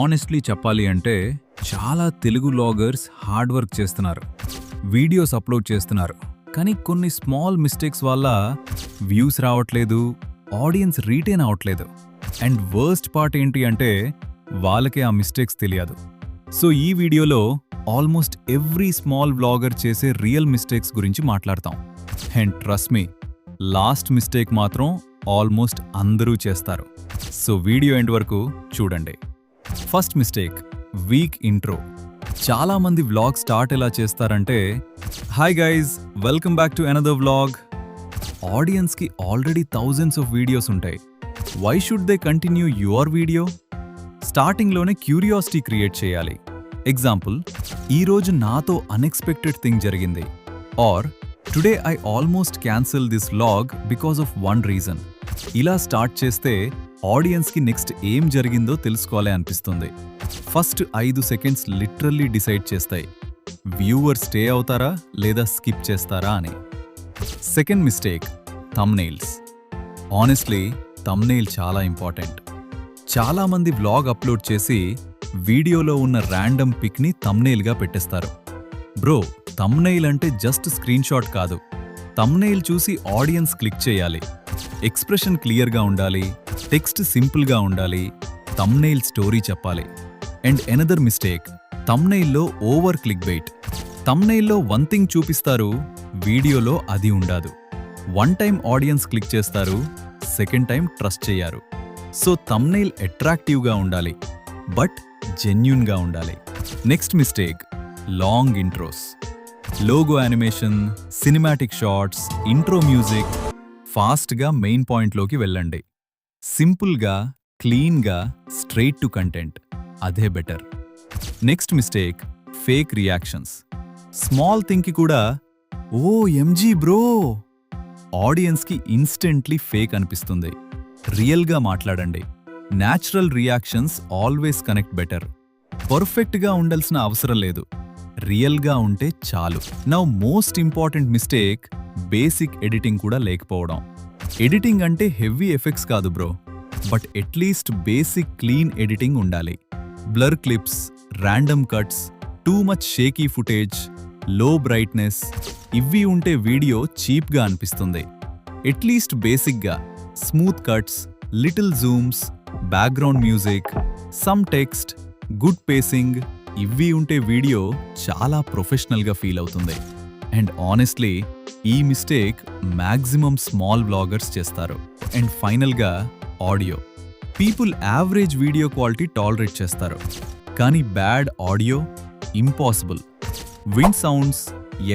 Honestly చెప్పాలి అంటే చాలా తెలుగు వ్లాగర్స్ హార్డ్ వర్క్ చేస్తున్నారు, వీడియోస్ అప్లోడ్ చేస్తున్నారు. కానీ కొన్ని స్మాల్ మిస్టేక్స్ వల్ల వ్యూస్ రావట్లేదు, ఆడియన్స్ రీటైన్ అవ్వట్లేదు. అండ్ వర్స్ట్ పార్ట్ ఏంటి అంటే వాళ్ళకే ఆ మిస్టేక్స్ తెలియదు. సో ఈ వీడియోలో ఆల్మోస్ట్ ఎవ్రీ స్మాల్ వ్లాగర్ చేసే రియల్ మిస్టేక్స్ గురించి మాట్లాడతాం. And trust me, last mistake మాత్రం ఆల్మోస్ట్ అందరూ చేస్తారు. సో వీడియో ఎండ్ వరకు చూడండి. First mistake, week intro. చాలా మంది వ్లాగ్ స్టార్ట్ ఎలా చేస్తారంటే, hi guys, welcome back to another vlog. ఆడియన్స్కి ఆల్రెడీ థౌజండ్స్ ఆఫ్ వీడియోస్ ఉంటాయి. Why should they continue your video? స్టార్టింగ్లోనే క్యూరియాసిటీ క్రియేట్ చేయాలి. ఎగ్జాంపుల్, ఈరోజు నాతో అన్ఎక్స్పెక్టెడ్ థింగ్ జరిగింది, or today I almost cancel this vlog because of one reason. ఇలా start చేస్తే ఆడియన్స్కి నెక్స్ట్ ఏం జరిగిందో తెలుసుకోవాలి అనిపిస్తుంది. ఫస్ట్ 5 సెకండ్స్ లిటరల్లీ డిసైడ్ చేస్తాయి వ్యూవర్ స్టే అవుతారా లేదా స్కిప్ చేస్తారా అని. Second mistake, thumbnails. Honestly thumbnail చాలా ఇంపార్టెంట్. చాలామంది వ్లాగ్ అప్లోడ్ చేసి వీడియోలో ఉన్న ర్యాండమ్ పిక్ని థంబ్నెయిల్గా పెట్టేస్తారు. బ్రో, థంబ్నెయిల్ అంటే జస్ట్ స్క్రీన్ షాట్ కాదు. థంబ్నెయిల్ చూసి ఆడియన్స్ క్లిక్ చేయాలి. ఎక్స్ప్రెషన్ క్లియర్గా ఉండాలి, టెక్స్ట్ సింపుల్గా ఉండాలి, థంబ్నెయిల్ స్టోరీ చెప్పాలి. అండ్ ఎనదర్ మిస్టేక్, థంబ్నెయిల్లో ఓవర్ క్లిక్ బెయిట్. థంబ్నెయిల్లో వన్ థింగ్ చూపిస్తారు, వీడియోలో అది ఉండదు. వన్ టైం ఆడియన్స్ క్లిక్ చేస్తారు, సెకండ్ టైం ట్రస్ట్ చేయరు. సో థంబ్నెయిల్ అట్రాక్టివ్గా ఉండాలి, బట్ జెన్యూన్గా ఉండాలి. Next mistake, long intros. Logo animation, cinematic shots, intro music. ఫాస్ట్గా మెయిన్ పాయింట్లోకి వెళ్ళండి. సింపుల్గా, క్లీన్గా, స్ట్రెయిట్ టు కంటెంట్. అదే better. Next mistake, fake reactions. Small థింగ్కి కూడా ఓ ఎంజీ బ్రో, ఆడియన్స్కి ఇన్స్టెంట్లీ ఫేక్ అనిపిస్తుంది. రియల్గా మాట్లాడండి. Natural reactions always connect better. పర్ఫెక్ట్గా ఉండాల్సిన అవసరం లేదు, రియల్గా ఉంటే చాలు. Now most important mistake, basic editing కూడా లేకపోవడం. ఎడిటింగ్ అంటే హెవీ ఎఫెక్ట్స్ కాదు bro, but at least basic clean editing ఉండాలి. Blur clips, random cuts, too much shaky footage, low brightness, ఇవి ఉంటే వీడియో చీప్గా అనిపిస్తుంది. అట్లీస్ట్ బేసిక్గా smooth cuts, little zooms, background music, some text, good pacing, ఇవి ఉంటే వీడియో చాలా ప్రొఫెషనల్గా ఫీల్ అవుతుంది. అండ్ ఆనెస్ట్లీ ఈ మిస్టేక్ మ్యాక్సిమం స్మాల్ వ్లాగర్స్ చేస్తారు. అండ్ ఫైనల్గా audio. People average video quality tolerate చేస్తారు, కానీ bad audio impossible. Wind sounds,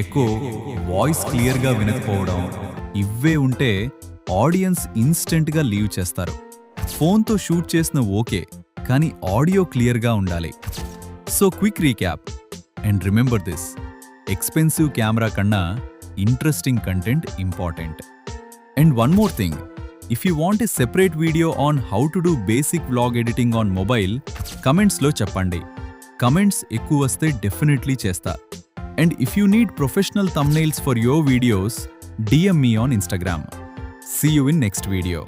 echo, voice క్లియర్గా వినకపోవడం, ఇవే ఉంటే ఆడియన్స్ ఇన్స్టెంట్గా లీవ్ చేస్తారు. ఫోన్తో షూట్ చేసిన ఓకే, కానీ ఆడియో క్లియర్గా ఉండాలి. So quick recap and remember this, expensive camera కన్నా interesting content important. And one more thing, if you want a separate video on how to do basic vlog editing on mobile, కమెంట్స్లో చెప్పండి. Comments ఎక్కువ వస్తే definitely చేస్తా. And if you need professional thumbnails for your videos, DM me on Instagram. See you in next video.